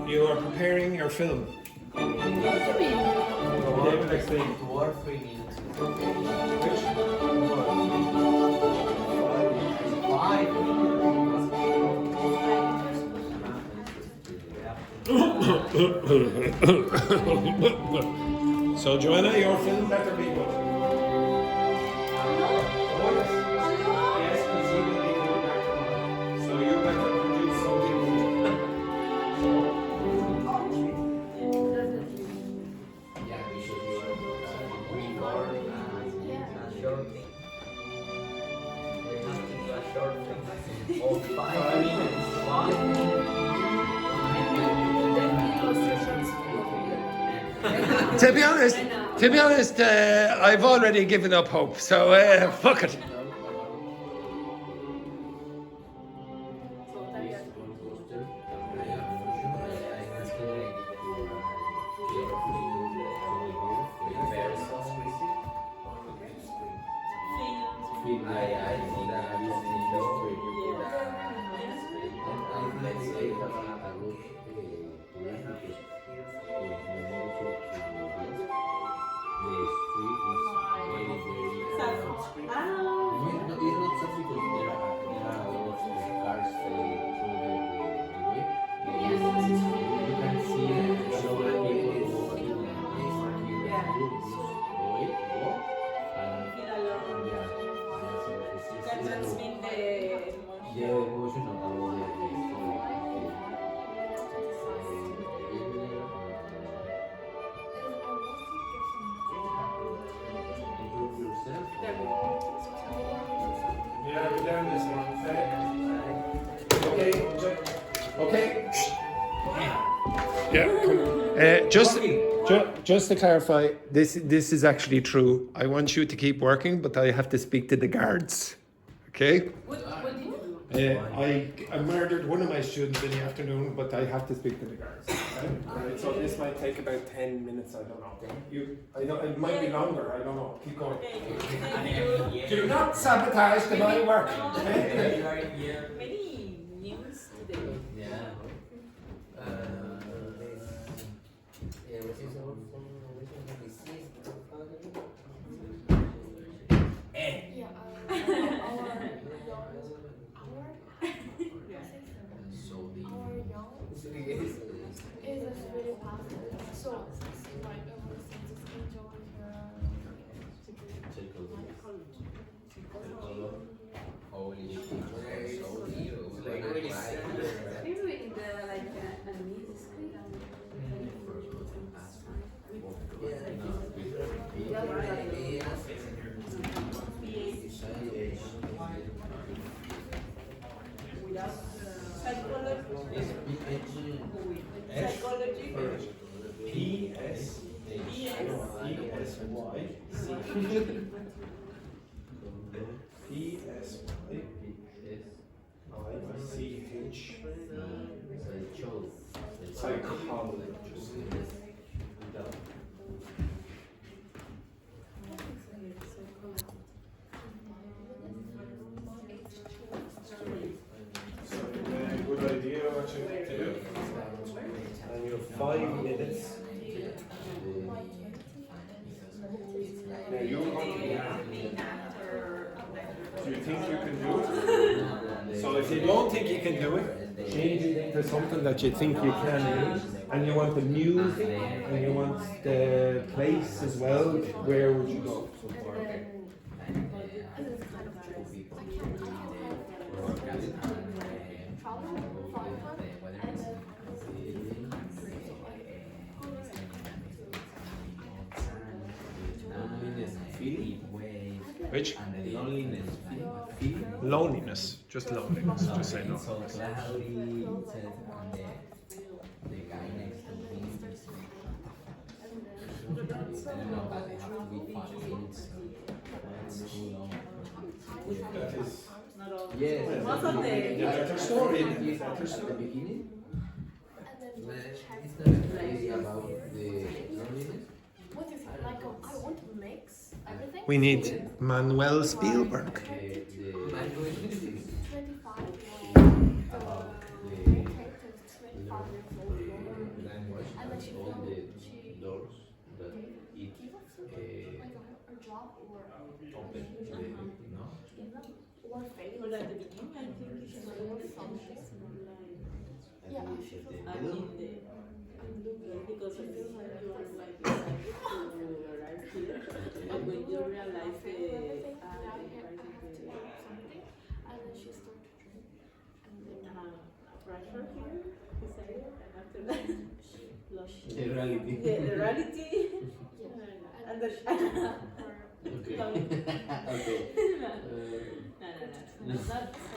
You are preparing your film. So Joanna, your film better be good. Yes, because you will be going back tomorrow. So you better produce something good. Yeah, we should record a short thing. We have to do a short thing of 5 minutes. To be honest, I've already given up hope. So fuck it. That's been the Yeah, we learned this one. Okay. Yeah. Just to clarify, this is actually true. I want you to keep working, but I have to speak to the guards. Okay. What did you do? I murdered one of my students in the afternoon, but I have to speak to the guards. Okay? So this might take about 10 minutes. I don't know. It might be longer. I don't know. Keep going. Do not sabotage the my work. Okay? Many news today. Psychology. Psychology. Good idea what you need to do. And you have 5 minutes. Now you're going to do you think you can do it? So if you don't think you can do it, change it into something that you think you can do. And you want the music and you want the place as well. Where would you go? Which? Loneliness. Just loneliness. Just say no. So cloudy, said, and the guy next to me. I don't know, but they have to be 5 minutes. That's too long. That is. Yes. Most of the better story. At the beginning, it's not crazy about the loneliness. What is it? Like, I want to mix everything. We need Manuel Spielberg. The 25 about the characters, 25 years old. language And then and she all found the she doors that it gave us like a job or open to the no. or failure. Well, at the beginning, I think it's more something Yeah, And she the like middle, because it feels like you are like excited to arrive here, and when you realize everything. the Now I have to do something, and then she started to drink, and then pressure here, decided, and after that, lost the reality. the reality, yeah, and the Okay. no, Okay. not so.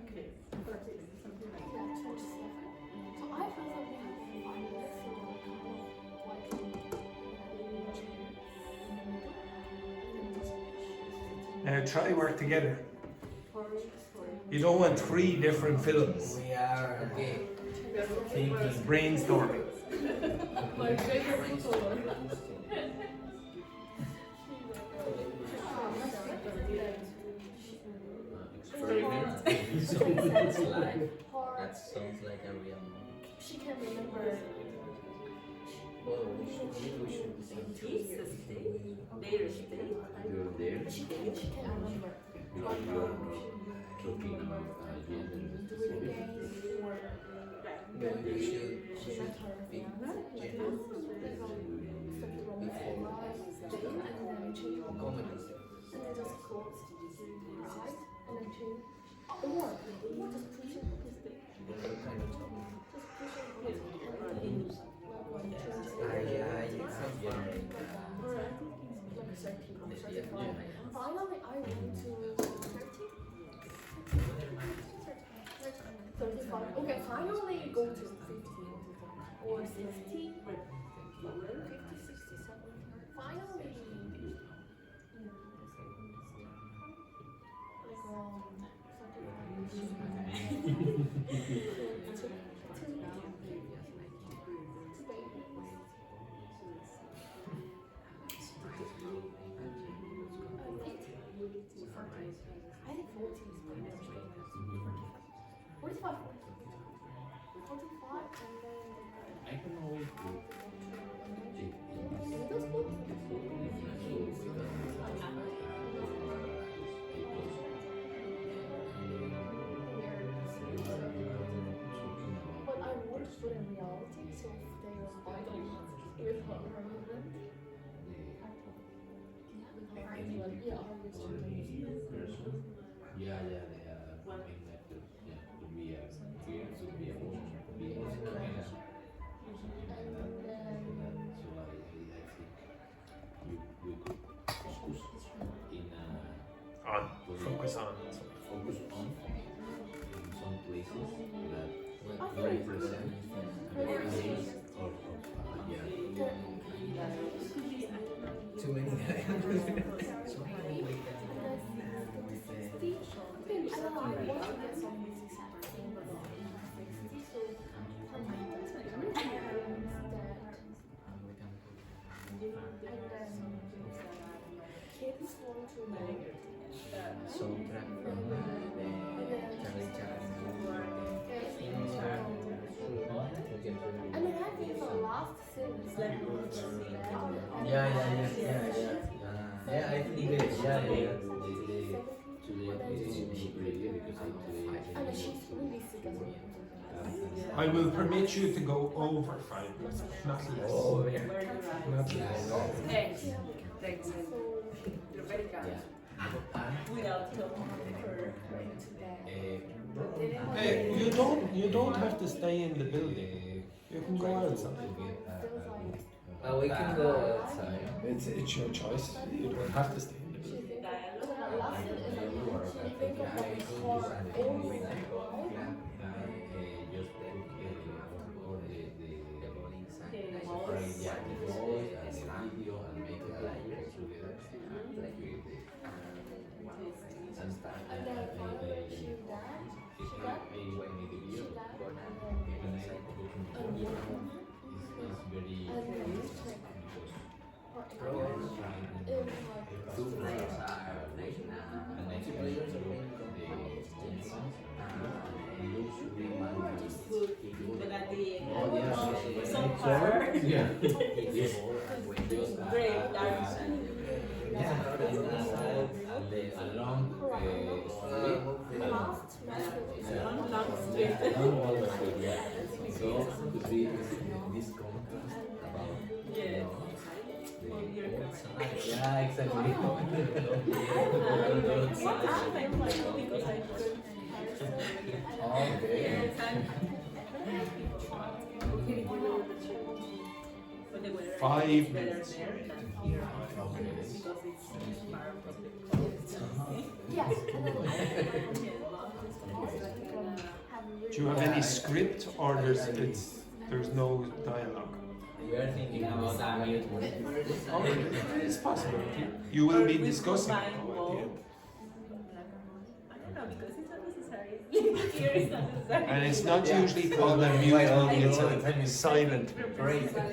Okay. Something like that. yeah, 27. So I feel like we have 5 minutes, so like Try work together. You don't want 3 different films. We are okay. Brainstorming. my favorite color. Experiment. Sounds like that sounds like a real movie. She can remember. Oh, we should It's a state, their state. You're there. She can remember. You're talking about gender The video games or No, you should she met her pick fiance. gender And then she comedy. and then just close the eyes and then she or just pushing his thing. What kind of comedy? Just pushing his thing. Finally, I went to 35. Okay, finally go to 50 or 60 or 50, 60, 70. Finally, I think 40 is pretty much 45, 45, and then I don't know if middle school. But I want to put in reality, so if they are fighting with her husband, yeah, I would yeah, they are main actors. Yeah, to be a queer, to be a woman, to be a Latina. So I think we could focus in On. Focus on. focus on in some place represent the place of too many guys. So maybe we can with the Kids want to know. soundtrack from the Charlie I mean, I think the last scene is like Yeah, I think and she's really sick as well. I will permit you to go over 5 minutes, not less. Oh, yeah. Not less. Thanks. Thanks. You're very kind. Without talking to her. Hey, you don't have to stay in the building. You can go outside. We can go outside. It's your choice. You don't have to stay in the building. But at the end, Yeah. so far, Yeah. great, dark. Yeah, along so could be this contrast about Yeah. yeah, exactly. Okay. But the weather 5 is better minutes. there than here because it's far from the Yes. Do you have any script or there's no dialogue? We are thinking about that. Okay, it's possible. You will be discussing it at the end. I don't know because it's not necessary. Here it's not necessary. And it's not usually called a musical, it's a silent.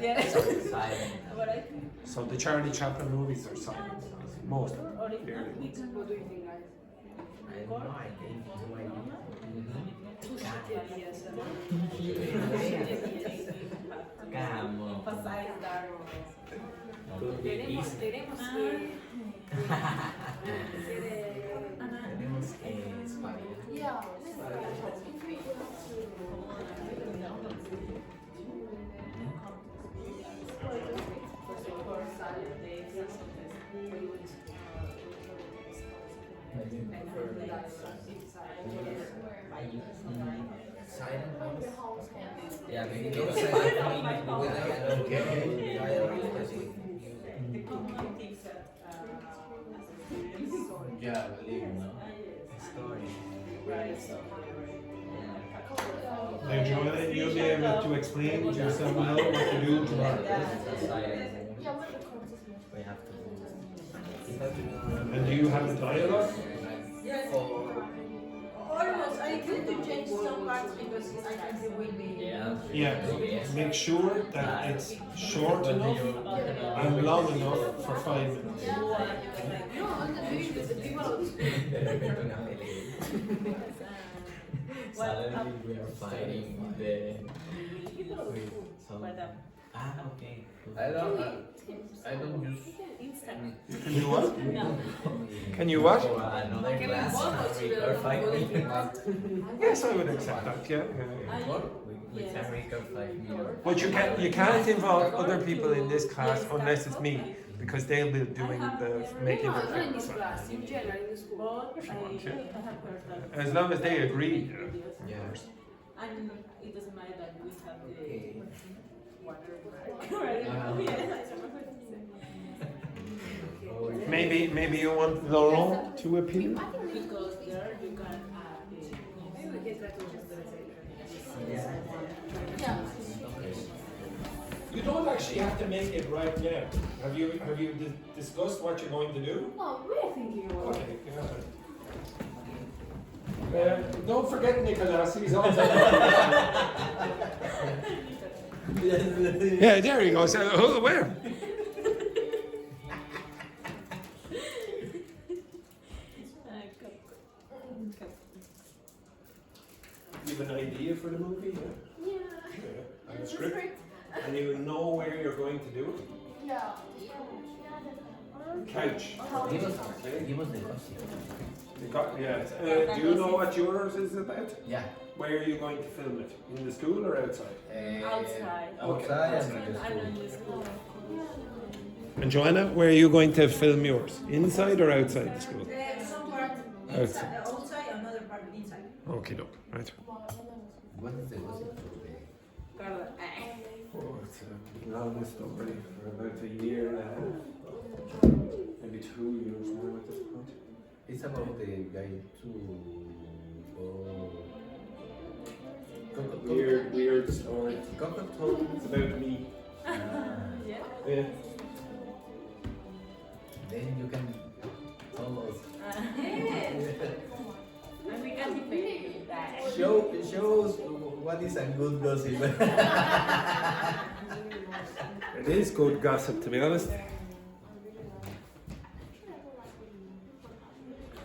Yeah. Silent. But I think So the Charlie Chaplin movies are silent. Most of them. or if Very not, we good. can go do it in guys. I don't know, I think no idea. Camo. Emphasize that. Could be easy. Tenemos Tenemos espacio. Yeah. Silent ones? Yeah, maybe Don't those say 5 it minutes. without Yeah, believe me, no? Story. Now, Joanna, you'll be able to explain to yourself now what to do tomorrow. Silent. Yeah, what the context is. We have to And do you have a dialogue? Yes. Almost. I need to change some parts because I think it will be. Yeah, make sure that it's short enough and long enough for 5 minutes. Suddenly we are fighting with some. Okay. I don't use Can you what? Can you what? For another class, we are fighting. Yes, I would accept that, yeah. We can record 5 minutes. But you can't involve other people in this class unless it's me, because they'll be doing the making the not in this films. class, in general, in the school. If you want, yeah. I have heard that. As long as they agree, Yeah. And it doesn't matter that we have Okay. the water. Maybe you want Laurent to appear? Because there you can maybe we can try to just Yeah. actually have to make it right now. Have you discussed what you're going to do? Oh, we're thinking about it. Okay. Don't forget Nicolas, he's also. Yeah, there he goes. Where? You have an idea for the movie? Yeah. And the script? And you know where you're going to do it? Yeah. Couch. Give us the costume. Do you know what yours is about? Yeah. Where are you going to film it? In the school or outside? Outside. Outside and in the I'm school. in the school. And Joanna, where are you going to film yours? Inside or outside the school? Some part Outside. outside, another part inside. Okay, doke. Right. What is the costume for Carla. Oh, it's a long story for about a year and a half. Maybe 2 years now at this point. It's about the guy to go. Weird story. Cockatoo. It's about me. Yeah. Yeah. Then you can tell us. And we can debate that. Show us what is a good gossip. It is good gossip, to be honest.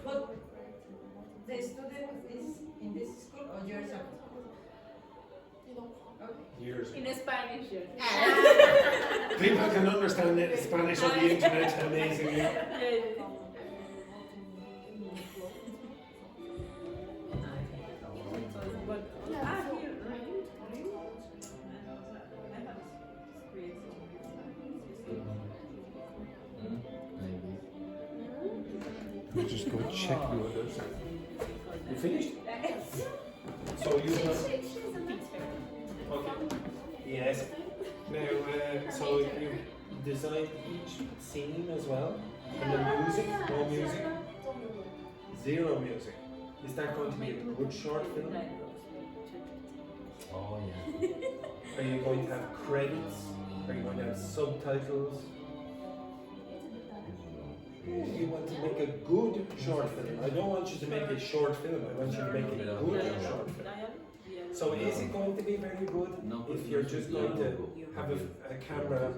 But the student is in this school or yourself? Years. In Spanish. People can understand it, Spanish on the internet amazingly. I'll just go check the others. You finished? So you have... Okay. Yes. Now, so you designed each scene as well? And the music? No music? Zero music. Is that going to be a good short film? Oh yeah. Are you going to have credits? Are you going to have subtitles? You want to make a good short film. I don't want you to make a short film, I want you to make a good short film. So is it going to be very good if you're just going to have a camera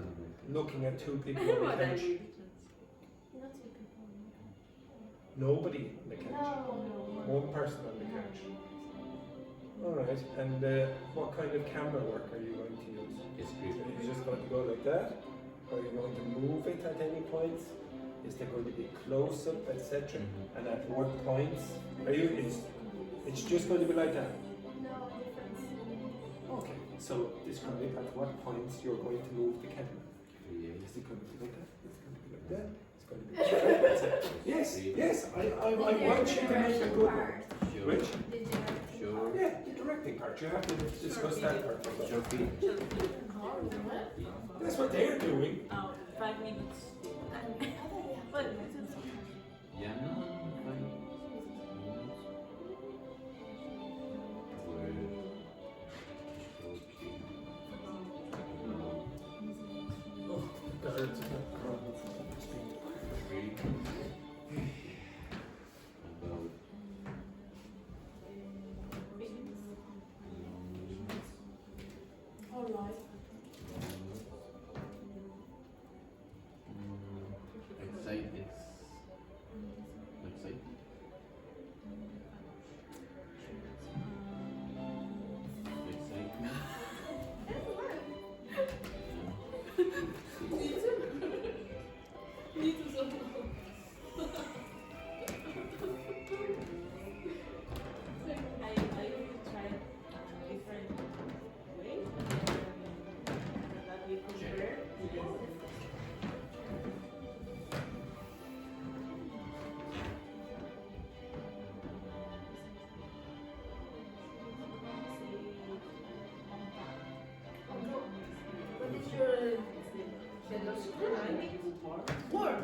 looking at two people on the couch? Nobody on the couch. One person on the couch. Alright, and what kind of camera work are you going to use? Are you just going to go like that? Are you going to move it at any points? Is there going to be close up, etc.? And at what points? It's just going to be like that? Okay, so describe at what points you're going to move the camera. Is it going to be like that? It's going to be like that? It's going to be like that? Yes, I want you to make a good one. Which? Sure. Yeah, the directing part. You have to discuss that part. That's what they're doing. 5 minutes. Yeah, no.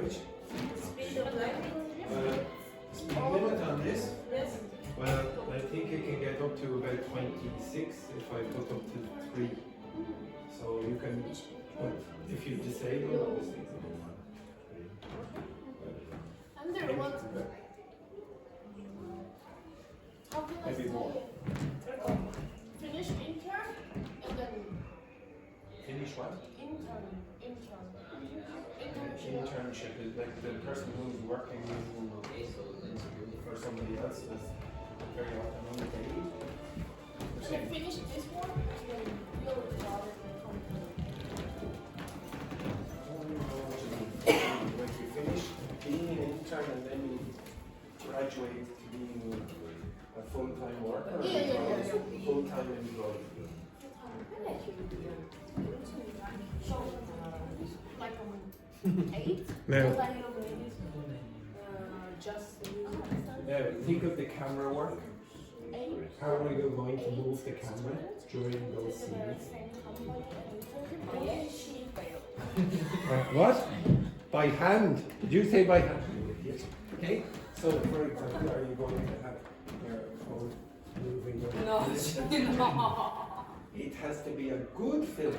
Which? Speed of light? Speed limit on this? Yes. Well, I think it can get up to about 26 if I put up to 3. So you can, but if you disable all these things, And there was. How can I maybe say? more. Finish intern and then Finish what? intern. Internship is like the person who's working for somebody else is very often underpaid. And then finish this one and then your job in the company. Once you finish being an intern and then you graduate to being a full-time worker, Yeah. full-time employee. So, like 8? Now, Just Now, think of the camera work. How are you going to move the camera during those scenes? What? By hand? Did you say by hand? Okay. So, for example, are you going to have your phone moving? It has to be a good film.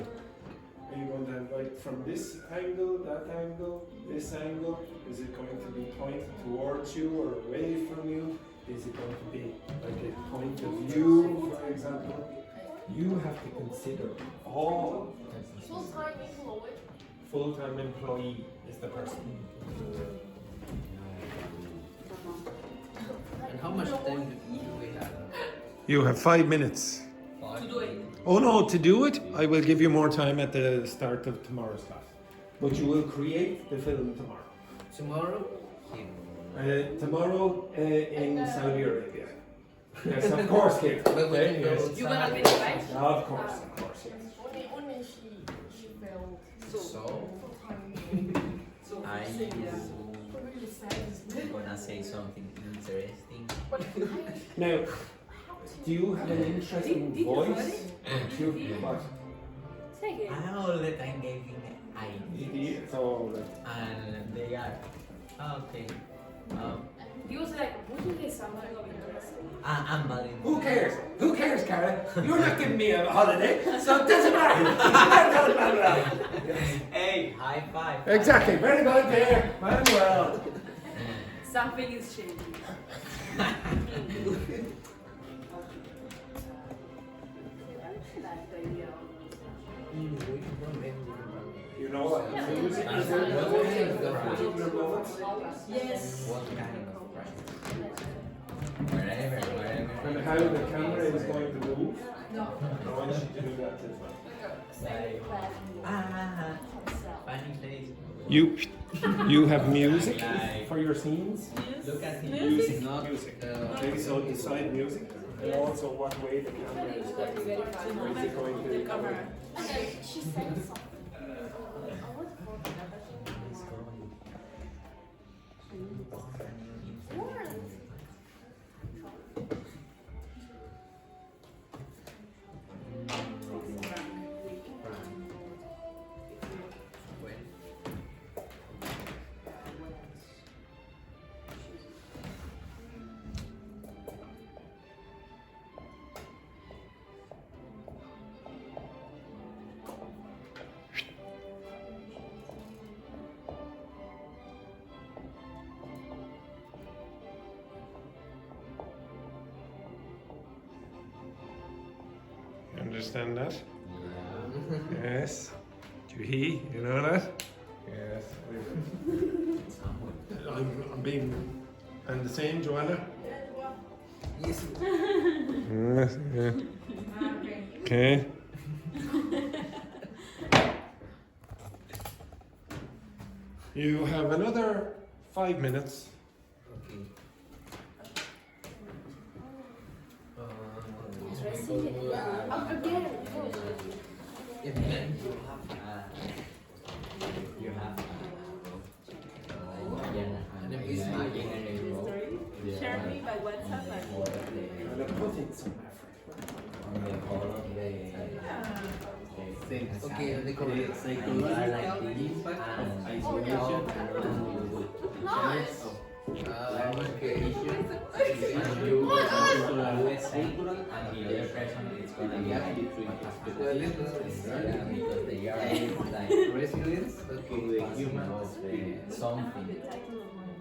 Are you going to have like from this angle, that angle, this angle? Is it going to be pointed towards you or away from you? Is it going to be like a point of view, for example? You have to consider all. Full-time employee. Full-time employee is the person. And how much time do we have? you have 5 minutes. To do it. Oh no, to do it, I will give you more time at the start of tomorrow's class. But you will create the film tomorrow. Tomorrow? Tomorrow in Saudi Arabia. Yes, of course, kid. But we Okay, can go yes. You gonna finish, right? Of course, yes. Only she failed. So, I Really sad, isn't it? gonna say something interesting. But Now, do you have an interesting Did you voice? Do you, what? Say again. I all the time giving ideas, It's all right. and they are okay. You was like, wouldn't they sound like interesting? I'm Valentina. Who cares? Who cares, Karen? You're not giving me a holiday, so it doesn't matter. Hey, high five. Exactly. Very good there, Manuel. Something is changing. You know what? Music is a particular moment. Yes. What kind of price? Wherever. And how the camera is going to move. I want you to do that as well. Like, funny face. You have music Like, for your scenes. look at him. Music, not music. Okay, so decide music. And also what way the camera is going. Or is it going to Camera. and then she said something. You understand that? Yes. Juhi, you know that? Yes. I'm being. And the same, Joanna? yes. Yes, yeah. Okay. You have another 5 minutes. Okay. Again. You have And then we Share me by WhatsApp. And I'm putting some effort. okay, they call it psychological impact of isolation. Nice. Okay. And you do the same, and the other person is gonna be like because they are like residents of the human of the something.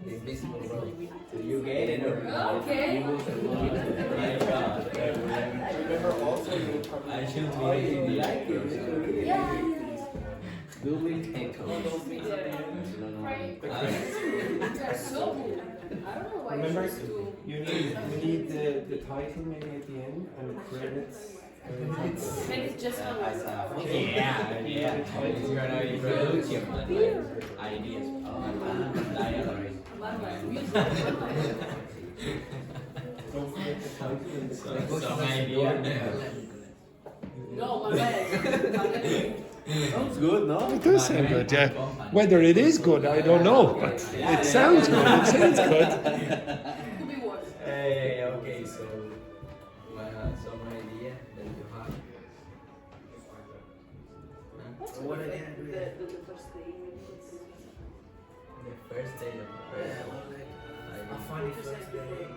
The invisible road. Do you get it or not? Okay. My God. Remember also I should be like it. Yeah. Do we take They're so good. I don't know why Remember, she's too. you need the title maybe at the end and the credits. Maybe it's just one. Yeah. It's gonna be production, but like ideas. Dialogue. Don't forget the title and the credits. Some idea. No, my bad. Sounds good, no? It does sound good, yeah. Whether it is good, I don't know, but it sounds good. It sounds good. Could be worse. Okay, so some idea that you have. What are they doing? The first day. The first day of the prayer. A funny first day.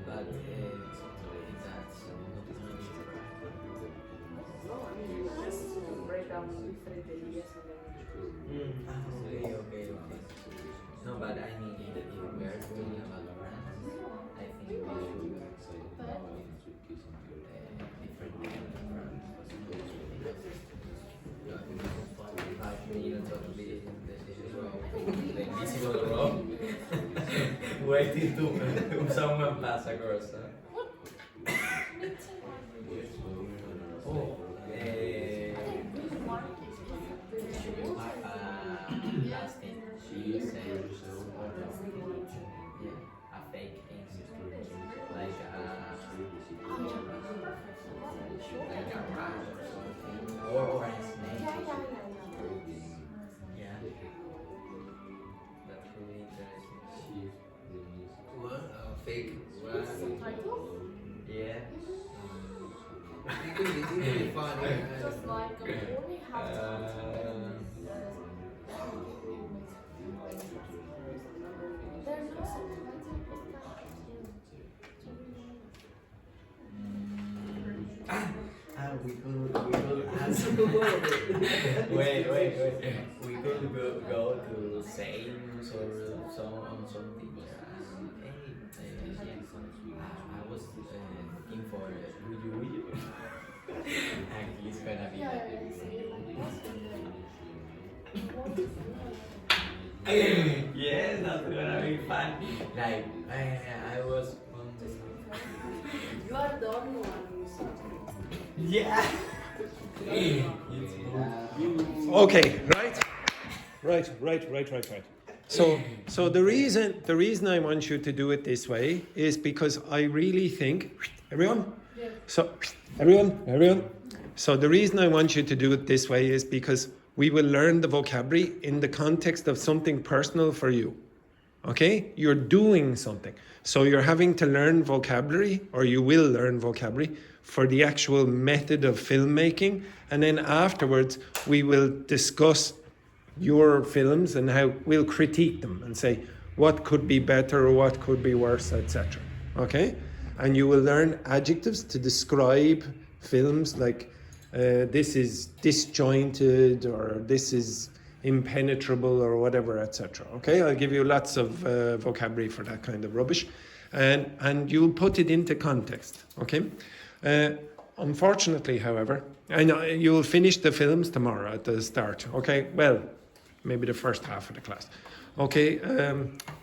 But that's No, I mean, you just break down 3 days and then okay. No, but I mean, if we are doing a Valorant, I think we should different different 5 minutes of the invisible row. Waiting to someone pass across. Last thing she said, a fake thing, like a rat or something, or a snake. Yeah, that's really interesting. What? Fake? Yeah. I think it's really fun. Just like only have to. There's no We could ask. Wait. We could go to Sam's or something. I was looking for Wuyu. And he's gonna be like yes, that's gonna be fun. Like I was you are the only one who's yeah. Okay, right. So the reason I want you to do it this way is because I really think everyone. So everyone. So the reason I want you to do it this way is because we will learn the vocabulary in the context of something personal for you. Okay? You're doing something. So you're having to learn vocabulary, or you will learn vocabulary for the actual method of filmmaking. And then afterwards, we will discuss your films and how we'll critique them and say what could be better or what could be worse, etc. Okay? And you will learn adjectives to describe films like this is disjointed or this is impenetrable or whatever, etc. Okay? I'll give you lots of vocabulary for that kind of rubbish. And you'll put it into context. Okay? Unfortunately, however, I know you'll finish the films tomorrow at the start. Okay? Well, maybe the first half of the class. Okay?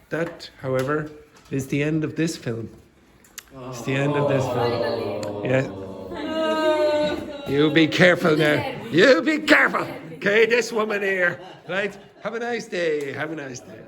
That, however, is the end of this film. It's the end of this film. Yeah. You be careful now. You be careful. Okay, this woman here. Right? Have a nice day. Have a nice day.